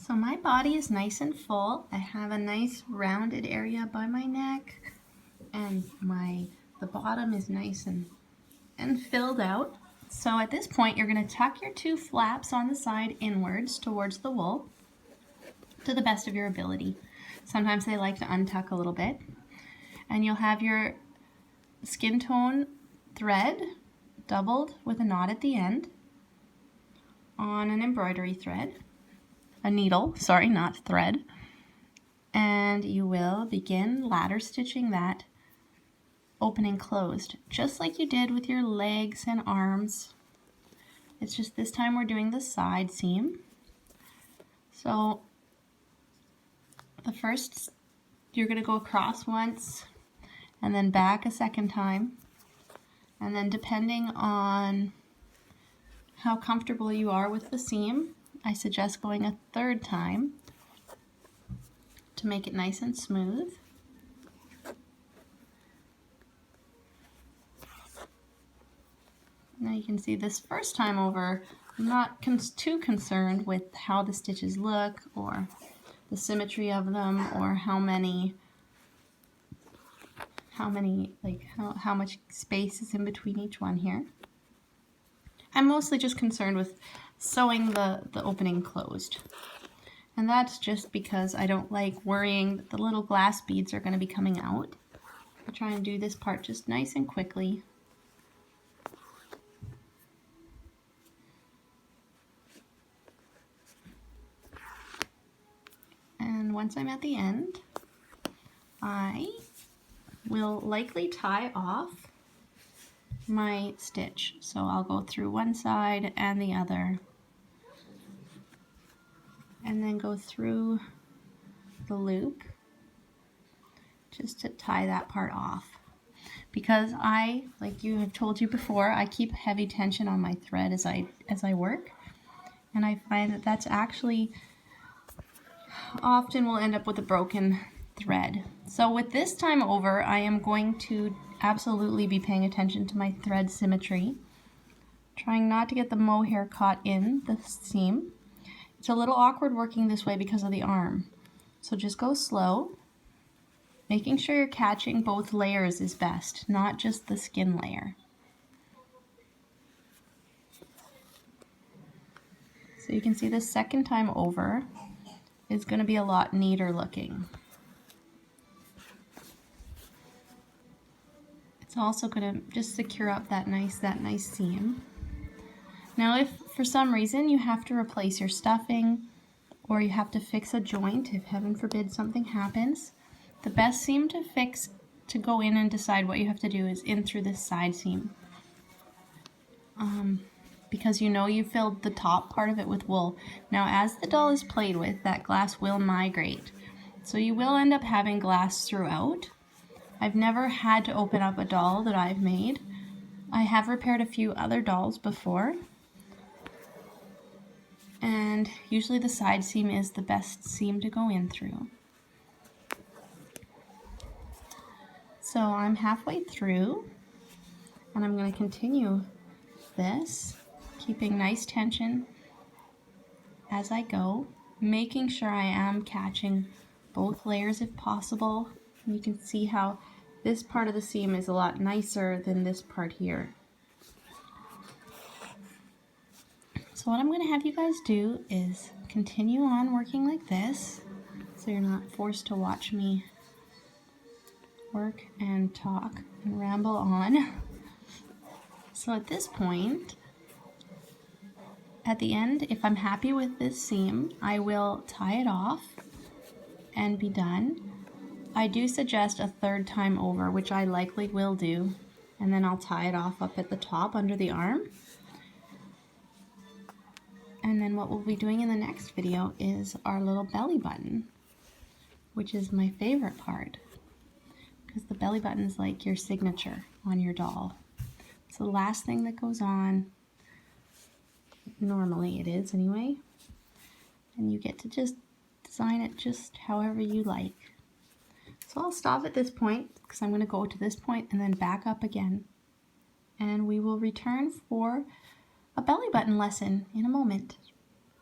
So my body is nice and full. I have a nice rounded area by my neck, and the bottom is nice and filled out. So at this point, you're going to tuck your two flaps on the side inwards towards the wool to the best of your ability. Sometimes they like to untuck a little bit. And you'll have your skin tone thread doubled with a knot at the end on an embroidery thread. A needle, sorry, not thread. And you will begin ladder stitching that opening closed, just like you did with your legs and arms. It's just this time we're doing the side seam. So the first, you're going to go across once and then back a second time. And then depending on how comfortable you are with the seam, I suggest going a third time to make it nice and smooth. Now you can see this first time over, I'm not too concerned with how the stitches look or the symmetry of them or how much space is in between each one here. I'm mostly just concerned with sewing the opening closed. And that's just because I don't like worrying that the little glass beads are going to be coming out. I try and do this part just nice and quickly. And once I'm at the end, I will likely tie off my stitch. So I'll go through one side and the other, and then go through the loop just to tie that part off. Because like you have told you before, I keep heavy tension on my thread as I work, and I find that that's actually often will end up with a broken thread. So with this time over, I am going to absolutely be paying attention to my thread symmetry, trying not to get the mohair caught in the seam. It's a little awkward working this way because of the arm. So just go slow, making sure you're catching both layers is best, not just the skin layer. So you can see the second time over is going to be a lot neater looking. It's also going to just secure up that nice seam. Now if for some reason you have to replace your stuffing or you have to fix a joint, if heaven forbid something happens, the best seam to fix to go in and decide what you have to do is in through this side seam. Because you know you filled the top part of it with wool. Now as the doll is played with, that glass will migrate. So you will end up having glass throughout. I've never had to open up a doll that I've made. I have repaired a few other dolls before. And usually the side seam is the best seam to go in through. So I'm halfway through, and I'm going to continue this, keeping nice tension as I go, making sure I am catching both layers if possible. You can see how this part of the seam is a lot nicer than this part here. So what I'm going to have you guys do is continue on working like this, so you're not forced to watch me work and talk and ramble on. So at this point, at the end, if I'm happy with this seam, I will tie it off and be done. I do suggest a third time over, which I likely will do, and then I'll tie it off up at the top under the arm. And then what we'll be doing in the next video is our little belly button, which is my favorite part, because the belly button is like your signature on your doll. It's the last thing that goes on. Normally it is anyway. And you get to just design it just however you like. So I'll stop at this point because I'm going to go to this point and then back up again. And we will return for a belly button lesson in a moment.